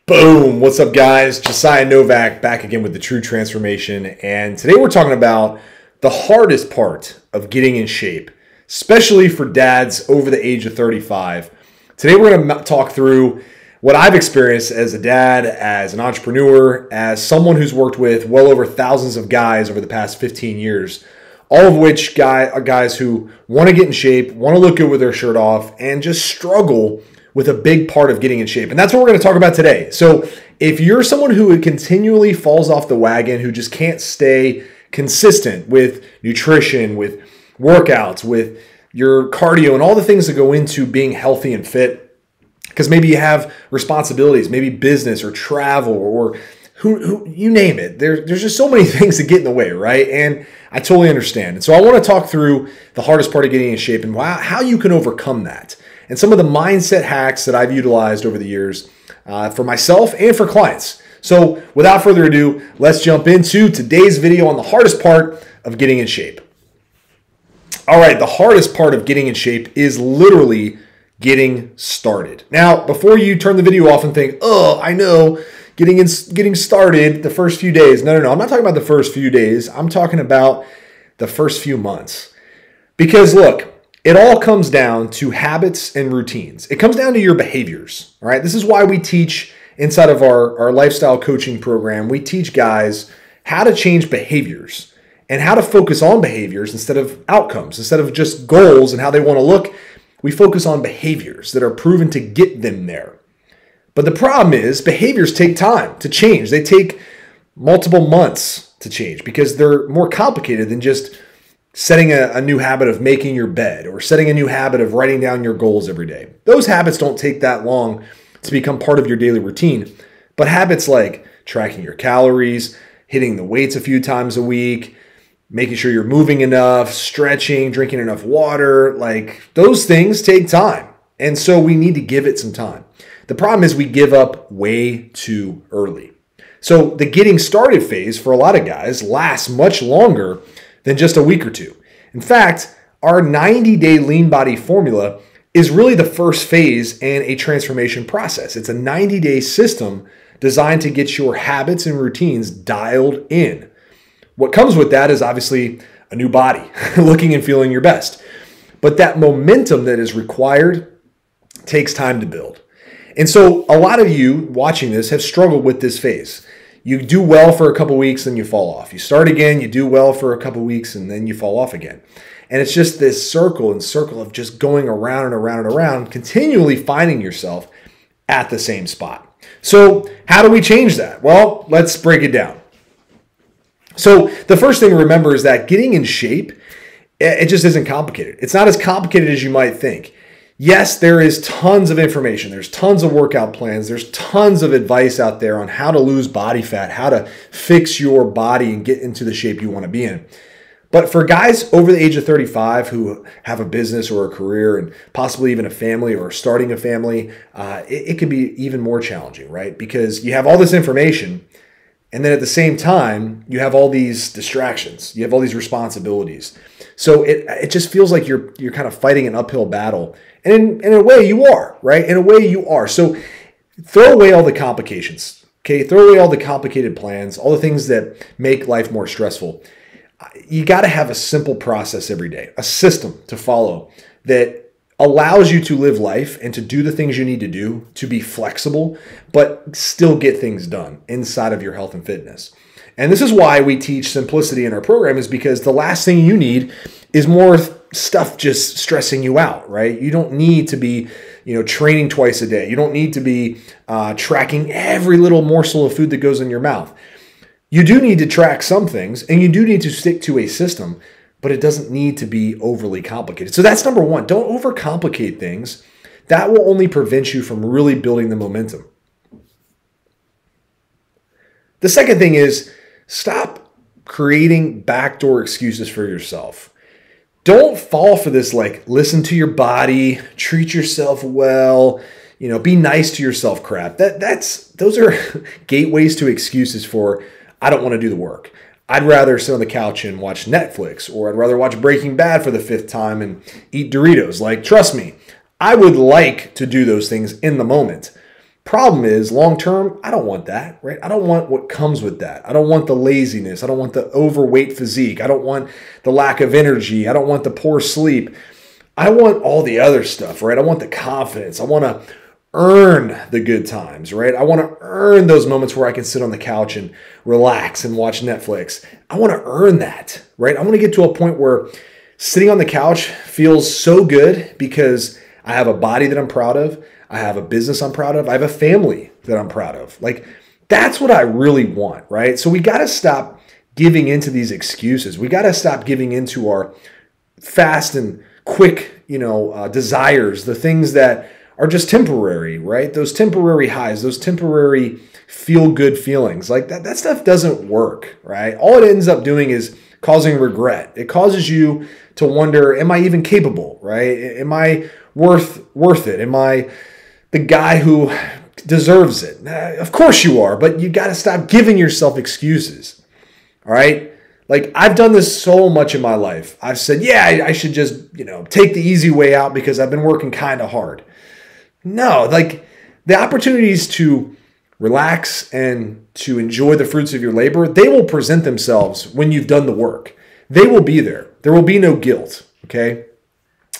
Boom! What's up, guys? Josiah Novak back again with the True Transformation. And today we're talking about the hardest part of getting in shape, especially for dads over the age of 35. Today we're going to talk through what I've experienced as a dad, as an entrepreneur, as someone who's worked with well over thousands of guys over the past 15 years, all of which are guys who want to get in shape, want to look good with their shirt off, and just struggle with a big part of getting in shape. And that's what we're going to talk about today. So if you're someone who continually falls off the wagon, who just can't stay consistent with nutrition, with workouts, with your cardio, and all the things that go into being healthy and fit, because maybe you have responsibilities, maybe business or travel or who you name it. There's just so many things that get in the way, right? And I totally understand. And so I want to talk through the hardest part of getting in shape and how you can overcome that, and some of the mindset hacks that I've utilized over the years for myself and for clients. So without further ado, let's jump into today's video on the hardest part of getting in shape. All right, the hardest part of getting in shape is literally getting started. Now, before you turn the video off and think, oh, I know, getting started the first few days. No, I'm not talking about the first few days. I'm talking about the first few months. Because look, it all comes down to habits and routines. It comes down to your behaviors, all right? This is why we teach inside of our lifestyle coaching program, we teach guys how to change behaviors and how to focus on behaviors instead of outcomes, instead of just goals and how they want to look. We focus on behaviors that are proven to get them there. But the problem is behaviors take time to change. They take multiple months to change because they're more complicated than just setting a new habit of making your bed or setting a new habit of writing down your goals every day. Those habits don't take that long to become part of your daily routine. But habits like tracking your calories, hitting the weights a few times a week, making sure you're moving enough, stretching, drinking enough water, like those things take time. And so we need to give it some time. The problem is we give up way too early. So the getting started phase for a lot of guys lasts much longer than just a week or two. In fact, our 90-day lean body formula is really the first phase in a transformation process. It's a 90-day system designed to get your habits and routines dialed in. What comes with that is obviously a new body, looking and feeling your best. But that momentum that is required takes time to build. And so a lot of you watching this have struggled with this phase. You do well for a couple weeks, then you fall off. You start again, you do well for a couple weeks, and then you fall off again. And it's just this circle of just going around and around and around, continually finding yourself at the same spot. So how do we change that? Well, let's break it down. So the first thing to remember is that getting in shape, it just isn't complicated. It's not as complicated as you might think. Yes, there is tons of information. There's tons of workout plans. There's tons of advice out there on how to lose body fat, how to fix your body and get into the shape you want to be in. But for guys over the age of 35 who have a business or a career and possibly even a family or starting a family, it can be even more challenging, right? Because you have all this information, and then at the same time, you have all these distractions. You have all these responsibilities. So it just feels like you're kind of fighting an uphill battle. And in a way you are, right? In a way you are. So throw away all the complications, okay? Throw away all the complicated plans, all the things that make life more stressful. You got to have a simple process every day, a system to follow that allows you to live life and to do the things you need to do, to be flexible, but still get things done inside of your health and fitness. And this is why we teach simplicity in our program, is because the last thing you need is more stuff just stressing you out, right? You don't need to be, training twice a day. You don't need to be tracking every little morsel of food that goes in your mouth. You do need to track some things, and you do need to stick to a system, but it doesn't need to be overly complicated. So that's number one. Don't overcomplicate things. That will only prevent you from really building the momentum. The second thing is stop creating backdoor excuses for yourself. Don't fall for this, listen to your body, treat yourself well, be nice to yourself crap. Those are gateways to excuses for, I don't want to do the work. I'd rather sit on the couch and watch Netflix, or I'd rather watch Breaking Bad for the 5th time and eat Doritos. Trust me, I would like to do those things in the moment, Problem is, long term, I don't want that, right? I don't want what comes with that. I don't want the laziness. I don't want the overweight physique. I don't want the lack of energy. I don't want the poor sleep. I want all the other stuff, right? I want the confidence. I want to earn the good times, right? I want to earn those moments where I can sit on the couch and relax and watch Netflix. I want to earn that, right? I want to get to a point where sitting on the couch feels so good because I have a body that I'm proud of. I have a business I'm proud of. I have a family that I'm proud of. Like, that's what I really want, right? So we got to stop giving into these excuses. We got to stop giving into our fast and quick, desires, the things that are just temporary, right? Those temporary highs, those temporary feel-good feelings. Like that stuff doesn't work, right? All it ends up doing is causing regret. It causes you to wonder, am I even capable, right? Am I worth it? Am I the guy who deserves it? Of course you are, but you got to stop giving yourself excuses, all right? Like, I've done this so much in my life. I've said, yeah, I should just, take the easy way out because I've been working kind of hard. No, like, the opportunities to relax and to enjoy the fruits of your labor, they will present themselves when you've done the work. They will be there. There will be no guilt, okay?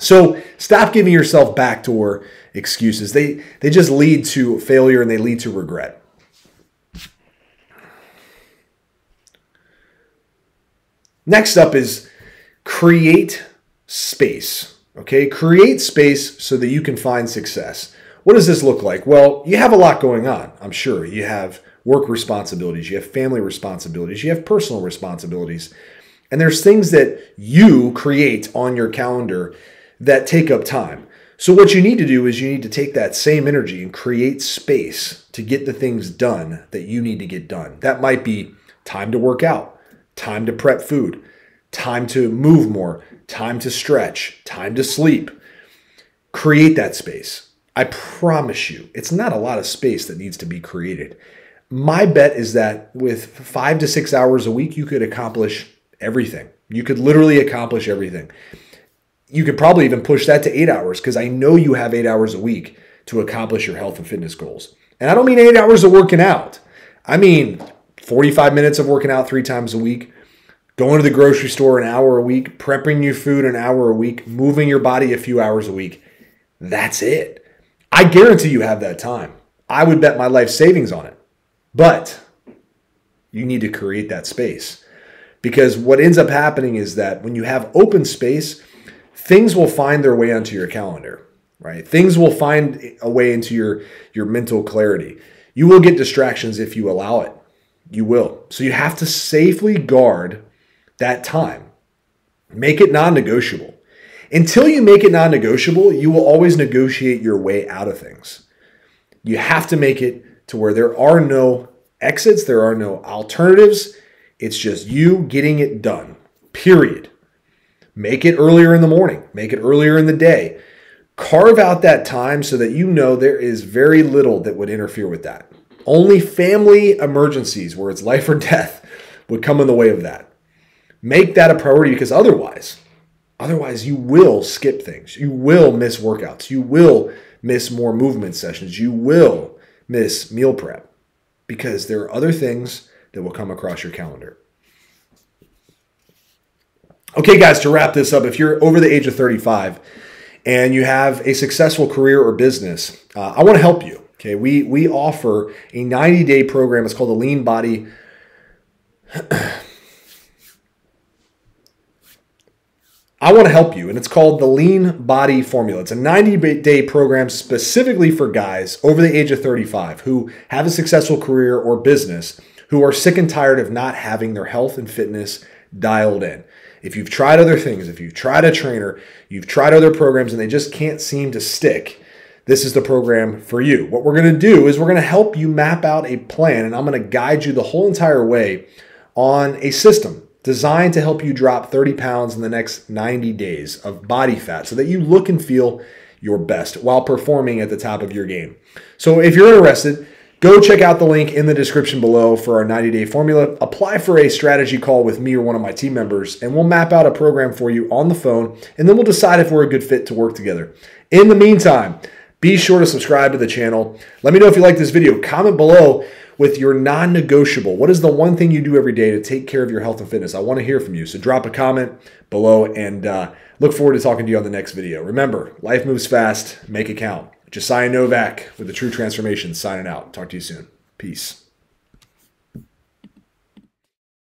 So stop giving yourself backdoor excuses. They just lead to failure and they lead to regret. Next up is create space, okay? Create space so that you can find success. What does this look like? Well, you have a lot going on, I'm sure. You have work responsibilities, you have family responsibilities, you have personal responsibilities. And there's things that you create on your calendar that take up time. So what you need to do is you need to take that same energy and create space to get the things done that you need to get done. That might be time to work out, time to prep food, time to move more, time to stretch, time to sleep. Create that space. I promise you, it's not a lot of space that needs to be created. My bet is that with 5 to 6 hours a week, you could accomplish everything. You could literally accomplish everything. You could probably even push that to 8 hours because I know you have 8 hours a week to accomplish your health and fitness goals. And I don't mean 8 hours of working out. I mean 45 minutes of working out 3 times a week, going to the grocery store an hour a week, prepping your food an hour a week, moving your body a few hours a week. That's it. I guarantee you have that time. I would bet my life savings on it. But you need to create that space. Because what ends up happening is that when you have open space, things will find their way onto your calendar, right? Things will find a way into your mental clarity. You will get distractions if you allow it. You will. So you have to safely guard that time. Make it non-negotiable. Until you make it non-negotiable, you will always negotiate your way out of things. You have to make it to where there are no exits, there are no alternatives. It's just you getting it done, period. Make it earlier in the morning. Make it earlier in the day. Carve out that time so that you know there is very little that would interfere with that. Only family emergencies where it's life or death would come in the way of that. Make that a priority because otherwise you will skip things. You will miss workouts. You will miss more movement sessions. You will miss meal prep because there are other things that will come across your calendar. Okay, guys, to wrap this up, if you're over the age of 35 and you have a successful career or business, I want to help you. Okay, we offer a 90-day program. It's called the Lean Body. I want to help you, and it's called the Lean Body Formula. It's a 90-day program specifically for guys over the age of 35 who have a successful career or business, who are sick and tired of not having their health and fitness dialed in. If you've tried other things, if you've tried a trainer, you've tried other programs, and they just can't seem to stick, this is the program for you. What we're going to do is we're going to help you map out a plan, and I'm going to guide you the whole entire way on a system designed to help you drop 30 pounds in the next 90 days of body fat so that you look and feel your best while performing at the top of your game. So if you're interested, go check out the link in the description below for our 90-day formula. Apply for a strategy call with me or one of my team members, and we'll map out a program for you on the phone, and then we'll decide if we're a good fit to work together. In the meantime, Be sure to subscribe to the channel. Let me know if you like this video. Comment below with your non-negotiable. What is the one thing you do every day to take care of your health and fitness? I want to hear from you. So drop a comment below and look forward to talking to you on the next video. Remember, life moves fast. Make it count. Josiah Novak with The True Transformation signing out. Talk to you soon. Peace.